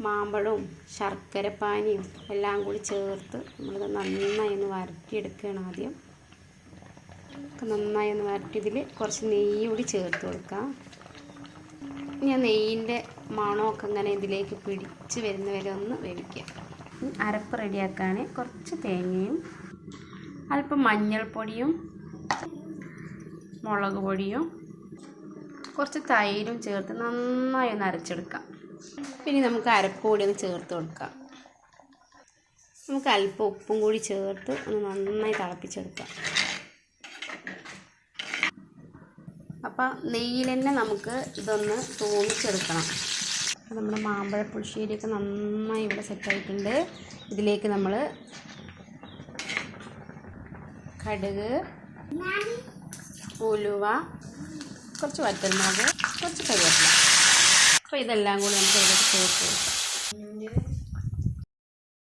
മാമ്പഴവും ശർക്കരപ്പാനിയും എല്ലാം കൂടി ചേർത്ത് നമ്മളിത് നന്നായി ഒന്ന് വരട്ടിയെടുക്കുകയാണ്. ആദ്യം നന്നായി ഒന്ന് വരട്ടി ഇതിൽ കുറച്ച് നെയ്യ് കൂടി ചേർത്ത് കൊടുക്കാം. ഇനി ആ നെയ്യിൻ്റെ മണമൊക്കെ ഇങ്ങനെ ഇതിലേക്ക് പിടിച്ച് വരുന്ന വരെ ഒന്ന് വേവിക്കാം. അരപ്പ് റെഡിയാക്കാൻ കുറച്ച് തേങ്ങയും അല്പം മഞ്ഞൾപ്പൊടിയും മുളക് പൊടിയും കുറച്ച് തൈരും ചേർത്ത് നന്നായി ഒന്ന് അരച്ചെടുക്കാം. പിന്നെ നമുക്ക് അരപ്പ് കൂടി ഒന്ന് ചേർത്ത് കൊടുക്കാം. നമുക്ക് അല്പം ഉപ്പും കൂടി ചേർത്ത് ഒന്ന് നന്നായി തിളപ്പിച്ചെടുക്കാം. അപ്പോൾ നെയ്യിൽ തന്നെ നമുക്ക് ഇതൊന്ന് തൂമിച്ചെടുക്കണം. നമ്മുടെ മാമ്പഴ പുളിശ്ശേരിയൊക്കെ നന്നായി ഇവിടെ സെറ്റായിട്ടുണ്ട്. ഇതിലേക്ക് നമ്മൾ കടുക്, ഉലുവ, കുറച്ച് വറ്റൽമുളക്, കുറച്ച് കറിവേപ്പില, അപ്പോൾ ഇതെല്ലാം കൂടി നമുക്ക് ഇതിലേക്ക് ചേർത്ത് കൊടുക്കാം.